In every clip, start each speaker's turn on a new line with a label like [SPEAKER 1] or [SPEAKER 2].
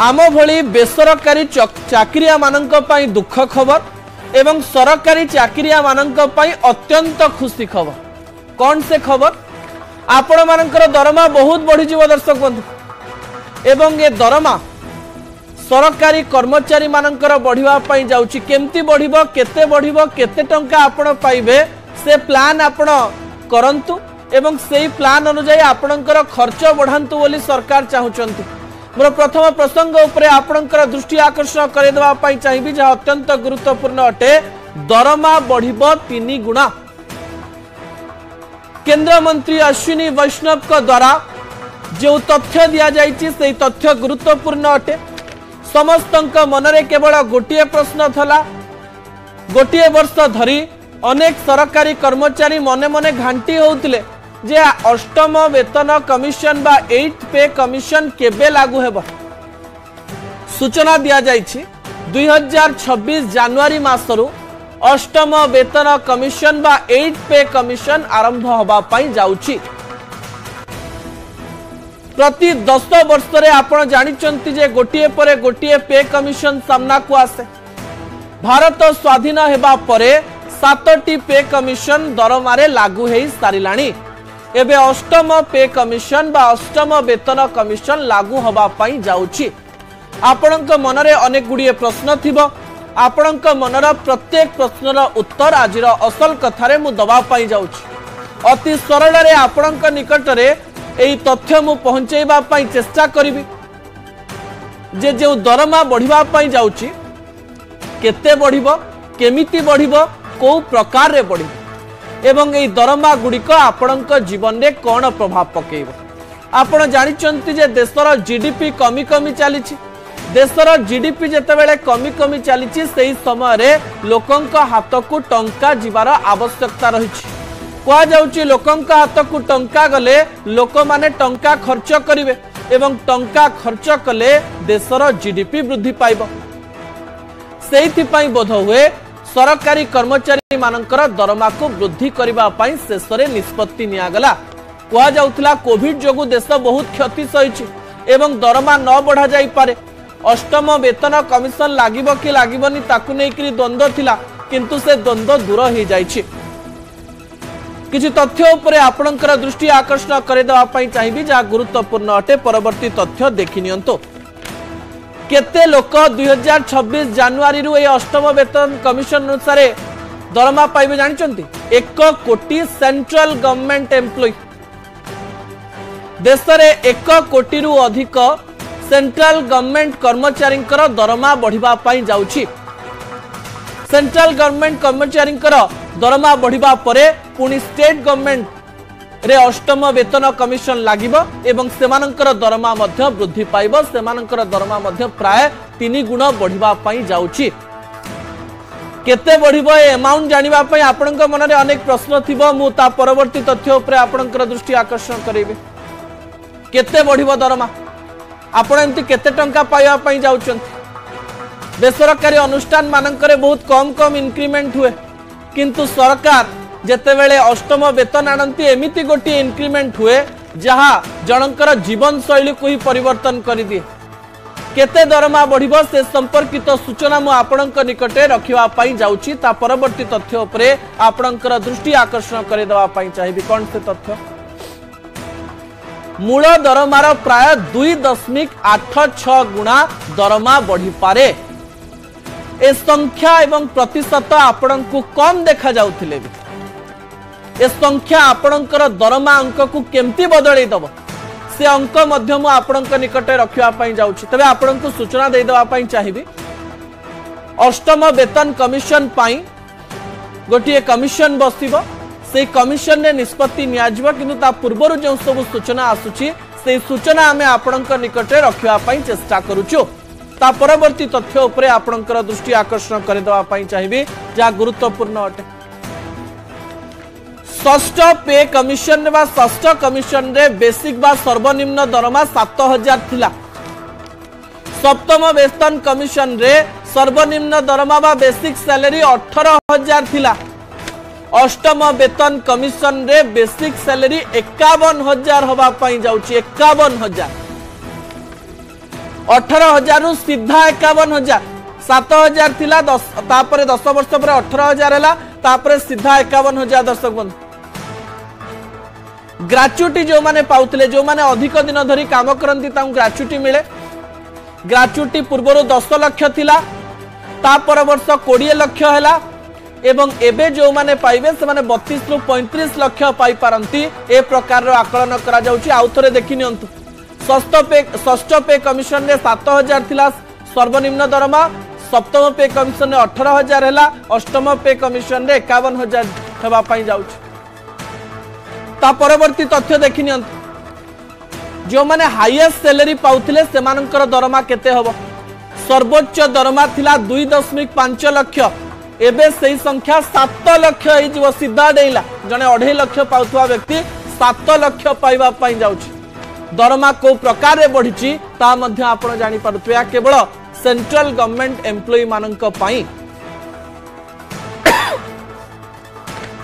[SPEAKER 1] आम भली बेसरकारी चाकरिया मानक पई दुख खबर एवं सरकारी चाकरिया मानक पई अत्यंत खुशी खबर। कौन से खबर? आपण मानकर दरमा बहुत बढ़ी जीव दर्शक बंधु एवं ये दरमा सरकारी कर्मचारी मानकर बढ़िवा पई जाउची। केमती बढ़िबो, केते बढ़िबो, केते टंका आपण पाइबे से प्लान आपण करंतु एवं सेही प्लान अनुसार आपणकर खर्च बढ़ांतु बोली सरकार चाहुचंती। मोर प्रथम प्रसंग उपरे आपणकर दृष्टि आकर्षण करे देबा पई चाहिबी जे अत्यंत गुरुत्वपूर्ण अटे। दरमा बढ़िबो 3 गुणा। केंद्र मंत्री अश्विनी वैष्णव को द्वारा जो तथ्य दिया जाइछि से तथ्य गुरुत्वपूर्ण अटे। समस्तंक मनरे केवल गोटिए प्रश्न थला। गोटिए वर्ष धरी अनेक सरकारी कर्मचारी मने मने घांटी होउतिले जे अष्टम वेतन कमिशन बा 8th पे कमिशन केबे लागू हेबो। सूचना दिया जाइछि 2026 जनवरी मासरु अष्टम वेतन कमिशन बा 8th पे कमिशन आरंभ होबा पई जाउछि। प्रति 10 वर्ष रे आपण जानिचंती जे गोटिए परे गोटिए पे कमिशन सामना को आसे। भारत स्वाधीन हेबा परे 7टी पे कमिशन दरमारे लागू हेई सारिलाणी। एबे अष्टम पे कमिशन बा अष्टम वेतन कमिशन लागू होबा पई जाउछि। आपणक मनरे अनेक गुडिए प्रश्न थिबो। आपणक मनर प्रत्येक प्रश्नर उत्तर आजिर असल कथारे मु दबा पई जाउछि। अति सरल रे आपणक निकट रे एई तथ्य मु पहुंचेबा पई चेष्टा करिवि जे जे दरमा बढ़िबा पई जाउछि केते बढ़िबो, केमिति बढ़िबो, को प्रकार रे बढ़िबो एवं एई दरमा गुडिक आपणक जीवन रे कोन प्रभाव पकेइबो। आपण जानिचंती जे देशर जीडीपी कमी कमी चलीछि। देशर जीडीपी जेतेबेले कमी कमी चलीछि सेही समय रे लोकंक हातकु टंका जीवार आवश्यकता रहिछि। कहा जाउछि लोकंक हातकु टंका गले लोक माने टंका खर्च करिवे एवं टंका खर्च कले देशर जीडीपी वृद्धि पाइबो। सेहिथि पई बोध हुए सरकारी कर्मचारी मानकर दरमा को वृद्धि करबा पई शेषरे निष्पत्ति निया गला। कहा जाउथला कोविड जोगु देश बहुत क्षति सहिछि एवं दरमा न बढ़ा जाई पारे। अष्टम वेतन कमिशन लागिबो कि लागिबोनी ताकु नै कि द्वंद्व थिला, किंतु से द्वंद्व दूर हो जाइछि। किछि तथ्य उपरे आपणकर दृष्टि आकर्षण करे देबा पई चाहिबी जा गुरुत्वपूर्ण अटे। परवर्ती तथ्य देखि नियंतो। केते लोक 2026 जनवरी रु ए अष्टम वेतन कमिशन अनुसार दरमा पाइबे जानिचंती? 1 कोटी सेंट्रल गवर्नमेंट एम्प्लॉय। देश रे 1 कोटी रु अधिक सेंट्रल गवर्नमेंट कर्मचारी दरमा बढ़िबा पई जाउछि। सेंट्रल गवर्नमेंट कर्मचारी दरमा बढ़िबा परे पुणी स्टेट गवर्नमेंट रे अष्टम वेतन कमिशन लागिबो एवं सेमानंकर दरमा मध्य वृद्धि पाइबो। सेमानंकर दरमा मध्य प्राय 3 गुण बढ़िबा पई जाउछि। केते बढ़िबो ए अमाउंट जानिबा पई आपनक मनरे अनेक प्रश्न थिबो। मु ता परवर्ती तथ्य उपरे आपनकर दृष्टि आकर्षण करिवे। केते बढ़िबो दरमा? आपण एंती केते टंका पाइबा पई जाउछंती? बेसरकारी अनुष्ठान मानकरे बहुत कम कम इंक्रीमेंट हुए, किंतु सरकार जेतेबेले अष्टम वेतन आनंती एमिति गोटी इंक्रीमेंट हुए जहा जनकर जीवन शैली को ही परिवर्तन कर दिए। केते दरमा बढ़िबो से संपर्कित सूचना मु आपणक निकटे रखिबा पई जाउछि। ता परवर्ती तथ्य उपरे आपणकर दृष्टि आकर्षण करे देबा पई चाहिबी। कोन से तथ्य? मूल दरमार प्राय 2.86 गुणा दरमा बढ़ी पारे। ए संख्या एवं प्रतिशत आपणकु कम देखा जाउथिले भी ए संख्या आपणकर दरमा अंक को केमती बदलै दब से अंक मध्यम आपणक निकटे रखिबा पई जाउछि। तबे आपणकु सूचना दे देबा पई चाहिबी। अष्टम वेतन कमिशन पई गोटिए कमिशन बसिबो। से कमिशन ने निष्पत्ति निया जिवो, किंतु ता पूर्वरु जे सब सूचना आसुछि से सूचना हमें आपणक निकटे रखिबा पई चेष्टा करूछु। ता परवर्ती तथ्य उपरे आपणकर दृष्टि आकर्षण करे देबा पई चाहिबी जा गुरुत्वपूर्ण अटे। षष्ठ पे कमिशन बा षष्ठ कमिशन रे बेसिक बा सर्वनिम्न दरमा 7000 थिला। सप्तम वेतन कमिशन रे सर्वनिम्न दरमा बा बेसिक सैलरी 18000 थिला। अष्टम वेतन कमिशन रे बेसिक सैलरी 51000 होबा पई जाउची। 51000 18,000 रु सीधा 51,000 7,000 थिला 10 वर्ष पर 18,000 है तापर सीधा 51,000 दर्शक बंधु ग्राच्युटी जो माने पाउतले जो माने अधिक दिन धरी काम करंती ताऊ ग्राच्युटी मिले ग्राच्युटी पूर्व 10 लाख थिला ता पर वर्ष 20 लाख हैला एवं एबे जो माने पाइबे से माने 32 रु 35 लाख पाई पारंती ए प्रकार रो आकलन करा जाउची आउ थरे देखि नियंतु षष्ठ पे कमिशन ने 7,000 थिला सर्वनिम्न दरमा सप्तम पे कमिशन ने 18,000 हैला अष्टम पे कमिशन ने 51,000 हेबा पाई जाउची ता परवर्ती तथ्य देखि नियंतु जो माने हाईएस्ट सैलरी पाउथिले सेमानकर दरमा केते हबो सर्वोच्च दरमा थिला 2.5 लाख एबे सही संख्या 7 लाख हे जो सीधा डेला जने 2.5 लाख पाउथवा व्यक्ति 7 लाख पाइबा पाई जाउची दरमा को प्रकार रे बढ़िची ता मध्ये आपण जानि पारुथु या केवल सेंट्रल गवर्नमेंट एम्प्लॉई माननक पाई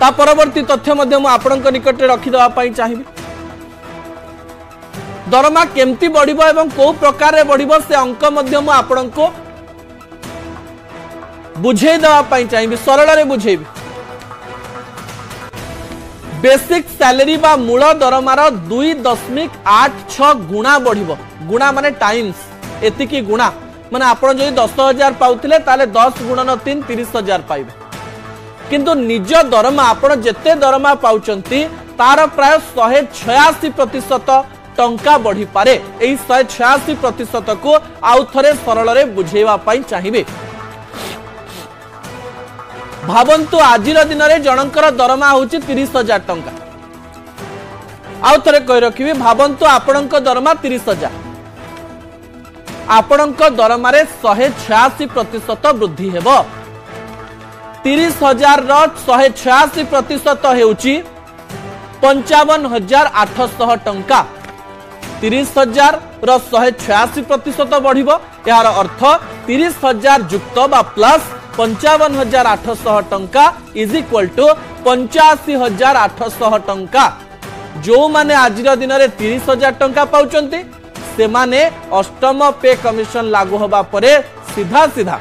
[SPEAKER 1] ता परवर्ती तथ्य मध्ये मु आपनक निकट रे रखि देबा पाई चाहिबी दरमा केमती बढ़िबो एवं को प्रकार रे बढ़िबो से अंक मध्ये मु आपनक बुझे देबा पाई चाहिबी सरल रे बुझेबी बेसिक सैलरी बा मूल दरमार 2.86 गुणा बढ़िबो गुणा माने टाइम्स एतिकी गुणा माने आपण जदि 10,000 पाउथिले ताले 10 गुणन 3 30,000 पाइबे किंतु निज दरमा आपण जेते दरमा पाउचंती तार प्राय 186% टंका बढ़ी पारे एही 186% को आउ थरे सरल रे बुझेवा पाई चाहिबे भावंतु आजिर दिन में जनकर दरमा होची 30,000 टंका आउ थरे कहि रखिबी भावंतु आपणक दरमा 30,000 आपणक दरमा रे 186% वृद्धि हेबो 30,000 रो 186% हेउची 55,800 टंका 30,000 रो 186% बढ़िबो यार अर्थ 30,000 युक्त बा प्लस 55,800 टंका इज इक्वल टू 85,800 टंका जो माने आजिर दिन में 30,000 टंका पाउचंती से माने अष्टम पे कमिशन लागू होबा परे सीधा सीधा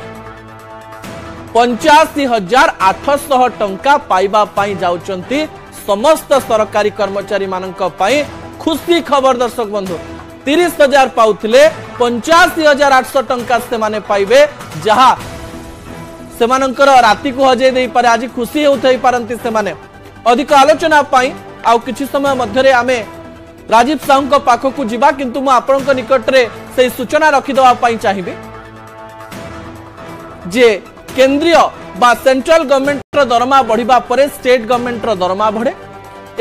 [SPEAKER 1] 85,800 टंका पाइबा पाई जाउचंती समस्त सरकारी कर्मचारी मानक पाई खुशी खबर दर्शक बंधु 30,000 पाउथिले 85,800 टंका से माने पाइबे जहा सेमानंकर राति को हजे दे पारे आज खुशी होथई पारंती से माने अधिक आलोचना पाई आउ किछि समय मध्यरे आमे राजीव साहू को पाखो को जिबा किंतु मु आपनक निकट रे से सूचना रखि दवा पाई चाहिबे जे केंद्रीय बा सेंट्रल गवर्नमेंट रो दरमा बढ़िबा परे स्टेट गवर्नमेंट रो दरमा बढ़े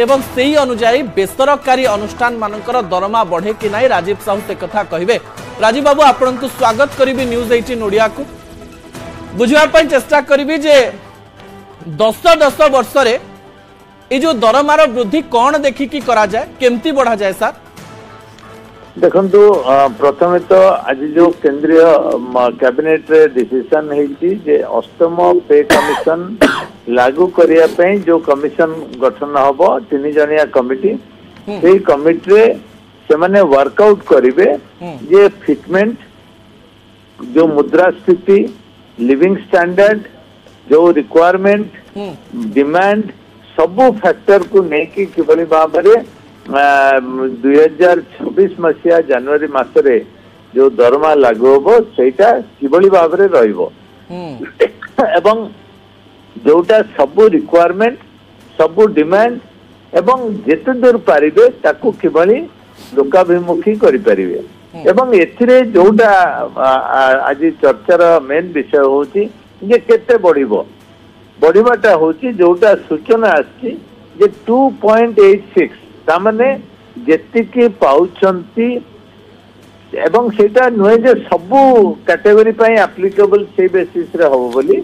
[SPEAKER 1] एवं सेही अनुसार बेसरकारी अनुष्ठान मानकर दरमा बढ़े कि नाही राजीव साहू से कथा कहिबे राजीव बाबू आपनक स्वागत करिबी न्यूज 18 ओडिया को बुझवा पाई चेष्टा करिबी जे 10 वर्ष रे ए जो दरमार वृद्धि कौन देखि की करा जाए केमती बढ़ा जाए सर
[SPEAKER 2] देखंतु प्रथमे तो आज जो केंद्रीय कैबिनेट रे डिसीजन हेछि जे अष्टम पे कमिशन लागू करिया पई जो कमिशन गठन हबो 3 जनिया कमिटी सेही कमिटी रे से माने वर्कआउट करिवे जे फिटमेंट जो मुद्रास्फीति लिविंग स्टैंडर्ड जो रिक्वायरमेंट डिमांड सबु फैक्टर को नेकी किबली भाबरे 2026 मसिया जनवरी मासरे जो दरमा लागू होबो सेटा किबली भाबरे रहइबो एवं जोटा सबु रिक्वायरमेंट सबु डिमांड एवं जेते दूर पारिबे ताकू किबली लोकाभिमुखी करि परिबे एवं एथिरे जोटा आज चर्चार मेन विषय होची जे केते बढ़िबो बढ़िबाटा होची जोटा सूचना आछि जे 2.86 तामने जेतिकी पाउचंती एवं सेटा नुहे जे सबु कैटेगरी पई एप्लीकेबल से बेसिस रे होबो बोली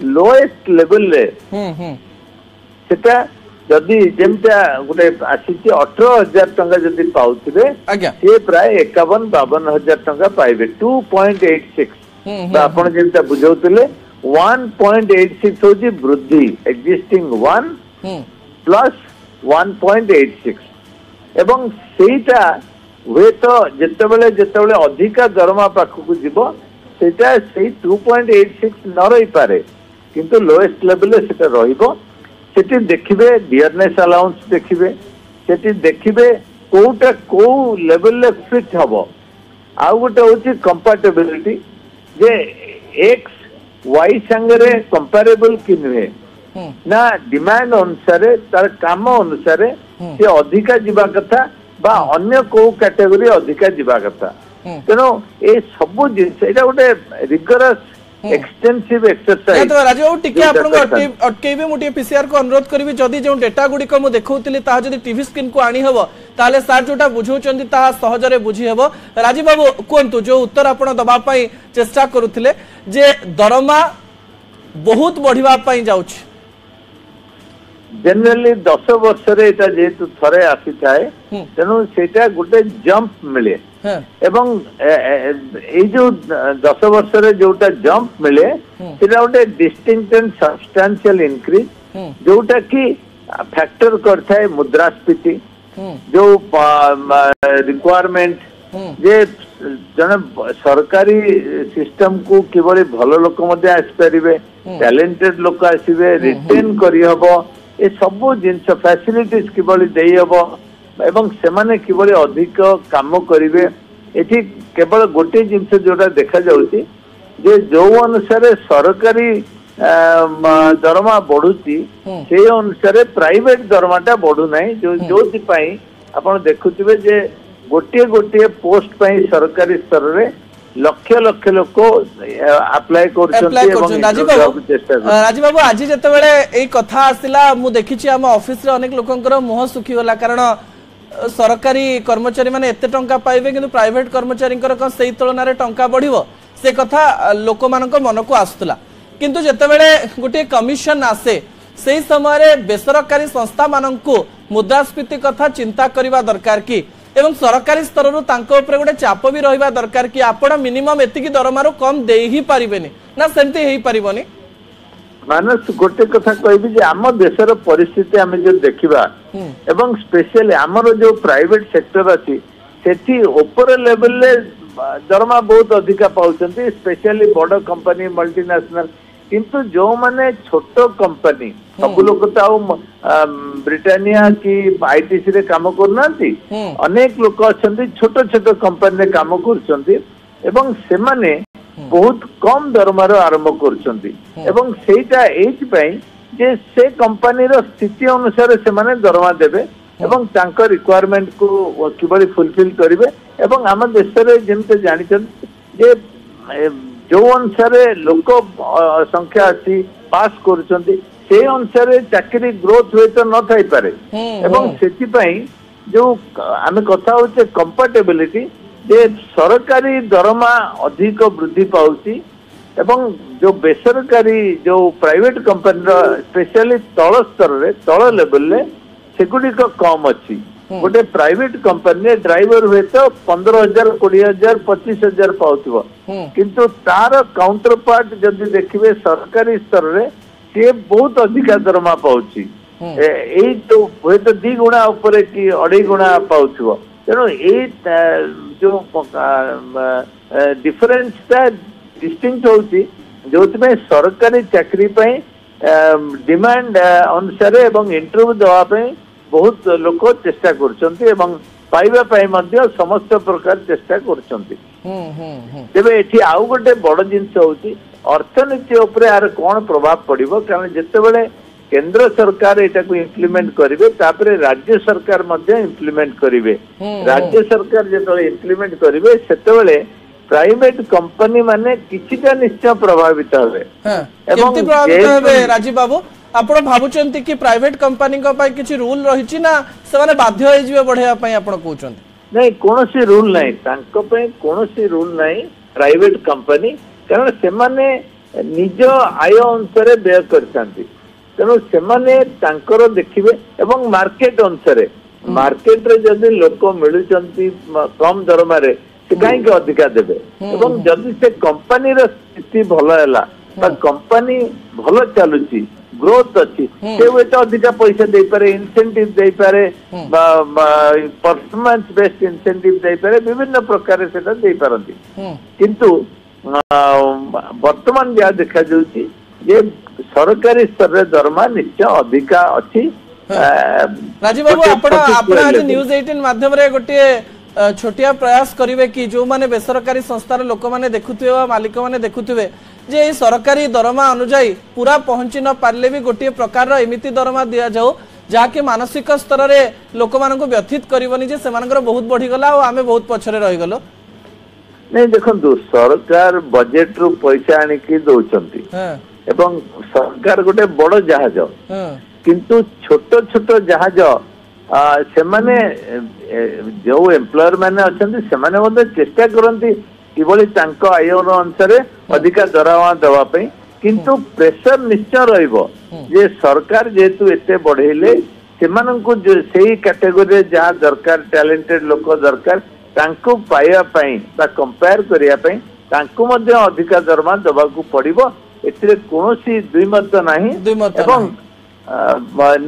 [SPEAKER 2] लोएस्ट लेवल रे सेटा जदि जेमता गुटे आसीची 18,000 टंका जदि पाउथिबे से प्राय 51,52,000 टंका पाइबे 2.86 तो आपण जेमता बुझौतले 1.86 होची वृद्धि एक्जिस्टिंग 1 प्लस 1.86 एवं सेटा हुए तो जितेबले जितेबले अधिका दरमा पाखक जीव सेटा से 2.86 न रही पारे किंतु लोएस्ट लेवल सेटा रहिबो सेठी देखिबे डियरनेस अलाउंस देखिबे सेठी देखिबे कोटा को लेवल ले फिट हबो आ गोटे होची कंपैटिबिलिटी जे एक्स वाई संगरे कंपेरेबल कि नुहे ना डिमांड अनुसार तार काम अनुसार से अधिका जीवा कथा बा अन्य को कैटेगरी अधिका जीवा कथा तेनो ए सब जिंस एटा गोटे रिगरस एक्सटेंसिव एक्सरसाइज
[SPEAKER 1] तो राजू टिके आपन अटकेबे मुटे पीसीआर को अनुरोध करबी जदी जो डेटा गुडी को मु देखौतिली ता जदी टीवी स्क्रीन को आनी हबो ताले सार जोटा बुझौचंदी ता सहजरे बुझी हबो राजीव बाबू कोंतु जो उत्तर आपन दबा पई चेष्टा करूथिले जे दरमा बहुत बढ़िबा पई जाउछ
[SPEAKER 2] जनरली 10 वर्ष रे एटा जेतु थरे आसी थाए तेनु सेटा गुटे जंप मिले एवं ए जो 10 वर्ष रे जोटा जंप मिले सेटा गुटे डिस्टिंक्ट एंड सब्सटेंशियल इंक्रीज जोटा की फैक्टर करथाय मुद्रास्फीति जो रिक्वायरमेंट जे जने सरकारी सिस्टम को किबळे भलो लोक मध्ये आसी परिबे टैलेंटेड लोक आसीबे रिटेन करि हबो ए सब जिनस फैसिलिटीज किबळे देई हबो एवं सेमाने किबळे अधिक काम करिवे एठी केवल गोटे जिनस जोटा देखा जाउची जे जो अनुसार सरकारी दरमा बढ़ुची से अनुसार प्राइवेट दरमाटा बढ़ु नाही जो पाई आपण देखुथिबे जे गोटे गोटे पोस्ट पाई सरकारी स्तर रे लक्ष लक्ष लोक अप्लाई
[SPEAKER 1] राजीव बाबू आज जते बेले ए कथा आसिला मु देखिछि हम ऑफिस रे अनेक लोकंकर मुह सुखी होला कारण सरकारी कर्मचारी माने एते टंका पाइबे किंतु प्राइवेट कर्मचारी कर सेई तुलना रे टंका बढ़िबो से कथा लोक मानक मन को आस्तला किंतु जते बेले गोटे कमिशन आसे सेई समय रे बेसरकारी संस्था मानकू मुद्रास्फीति कथा चिंता करबा दरकार की एवं सरकारी स्तर रु तांको ऊपर गोटे चाप भी रहिबा दरकार कि आपण मिनिमम एतिकी दरमारो कम दे ही परिबेनी ना सेंती हेई परिबोनी
[SPEAKER 2] मानस गोटे कथा कहबी जे आम देशर परिस्थिति आमे जो देखिबा एवं स्पेशली हमर जो प्राइवेट सेक्टर अछि सेठी ऊपर लेवल ले दरमा बहुत अधिका पाउचंती स्पेशली बड़ कंपनी मल्टीनेशनल किंतु जो माने छोटो कंपनी सब लोग तो ब्रिटानिया की आईटीसी रे काम करनांती अनेक लोक अछंती छोटो छोटो कंपनी रे काम करछंती एवं से माने बहुत कम दरमार आरंभ करछंती एवं सेटा एज पई जे से कंपनी रो स्थिति अनुसार से माने दरमा देबे एवं तांको रिक्वायरमेंट को किबळी फुलफिल करिवे एवं हम देश रे जेमते जानिछन जे जो अनुसार लोक संख्या अच्छी पास करुचंती से अनुसार चाकरी ग्रोथ हुए तो न थाई पारे एवं सेति पई जो आमे कथा होचे कंपैटिबिलिटी जे सरकारी दरमा अधिक वृद्धि पाउची एवं जो बेसरकारी जो प्राइवेट कंपनी स्पेशली तळ स्तर रे तळ लेवल ले सेगुडी को कम अछि गोटे प्राइवेट कंपनी ड्राइवर हुए तो 15,000 20,000 25,000 पाउथिबो किंतु तार काउंटर पार्ट जदि देखिबे सरकारी स्तर रे से बहुत अधिक दरमा पाउची एई तो हुए तो 2 गुणा ऊपर की 2.5 गुणा पाउथिबो तेनो ए जो डिफरेंस ता डिस्टिंक्ट होची जोति में सरकारी चाकरी पई डिमांड अनुसार एवं इंटरव्यू दवा पई बहुत लोक चेष्टा करछंती एवं पाइबा पाई मध्य समस्त प्रकार चेष्टा करछंती तेबे एठी आउ गोटे बड़ जिंस होची अर्थनीति ऊपर आर कोन प्रभाव पड़िबो कारण जते बेले केंद्र सरकार एटा को इंप्लीमेंट करिवे तापरे राज्य सरकार मध्य इंप्लीमेंट करिवे राज्य सरकार जते इंप्लीमेंट करिवे सेते बेले प्राइवेट कंपनी माने किछिटा निश्चय प्रभावित होबे
[SPEAKER 1] केमति प्रभावित होबे राजीव बाबू आपण भाबुचंती कि प्राइवेट कंपनी को पाई किछि रूल रहिछि ना से माने बाध्य होई जिवे बढ़ेया पई आपण कहउचंती
[SPEAKER 2] नहीं कोनोसी रूल नहीं तांको पई कोनोसी रूल नहीं प्राइवेट कंपनी कारण से माने निज आय अनुसार व्यय करथांती तेनो से माने तांकर देखिबे एवं मार्केट अनुसार मार्केट रे जदी लोक मिलुचंती कम दरमा रे से काई के अधिका देबे एवं जदी से कंपनी रो स्थिति भलो हैला बा कंपनी भलो चलुची ग्रोथ अच्छी से हुए तो अधिका पैसा दे पारे इंसेंटिव दे पारे परफॉर्मेंस बेस्ड इंसेंटिव दे पारे विभिन्न प्रकार से दे पारंती किंतु वर्तमान जहाँ देखा जाउची ये सरकारी स्तर रे दरमा निश्चय अधिका अच्छी।
[SPEAKER 1] राजीव बाबू आपण आज न्यूज 18 माध्यम रे गोटे छोटिया प्रयास करिवे कि जो माने बेसरकारी संस्थार लोक माने देखुथिबे वा मालिक माने देखुथिबे जे सरकारी दरमा अनुसार पूरा पहुंची न पारले भी गोटे प्रकार एमिति दरमा दिया जाओ जहाँकि मानसिक स्तर रे लोक मानक व्यथित करबनी जे सेमानकर बहुत बढ़ी गला और आमे बहुत पछरे रहि गलो।
[SPEAKER 2] नहीं देखंतु सरकार बजेट रु पैसा आनी की दउचंती एवं सरकार गोटे बड़ जहाज किंतु छोट छोट जहाज से माने जो एम्प्लॉयर माने अछंती से माने मध्ये चेष्टा करंती किबळी तांको आयर अनुसार अधिका दरमा देवा पई किंतु प्रेशर निश्चय रहिबो जे सरकार जेतु एते बढ़ेले सेमानंकु सेही कैटेगरी जहाँ दरकार टैलेंटेड लोक दरकार तांको पाइबा पई बा कंपेयर करिया पई तांको मध्ये अधिका दरमा देबाकू पड़िबो एथिरे कोनोसी द्विमत नाही एवं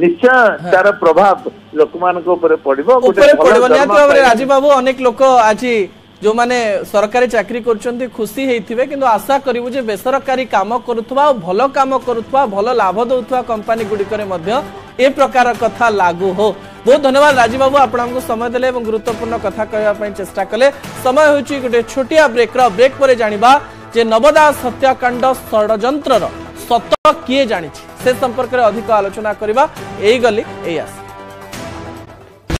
[SPEAKER 2] निश्चय तार प्रभाव लोक मान को ऊपर पड़िबो
[SPEAKER 1] राजीव बाबू अनेक लोक आज जो माने सरकारी चाकरी करछन्ती खुशी हेइथिबे किंतु आशा करिवु जे बेसरकारी काम करूथबा भलो काम करूथबा भलो लाभ दउथबा कंपनी गुडी करे मध्य ए प्रकार कथा लागू हो। बहुत धन्यवाद राजीव बाबू आपण हमको समय देले एवं गुरुत्वपूर्ण कथा कहबा पई चेष्टा कले। समय होची गोटे छोटिया ब्रेक परे जानिबा जे नवदास हत्याकांड षडयंत्रर सत किए जानिछि से संपर्क रे अधिक आलोचना करबा एई गली एई आस।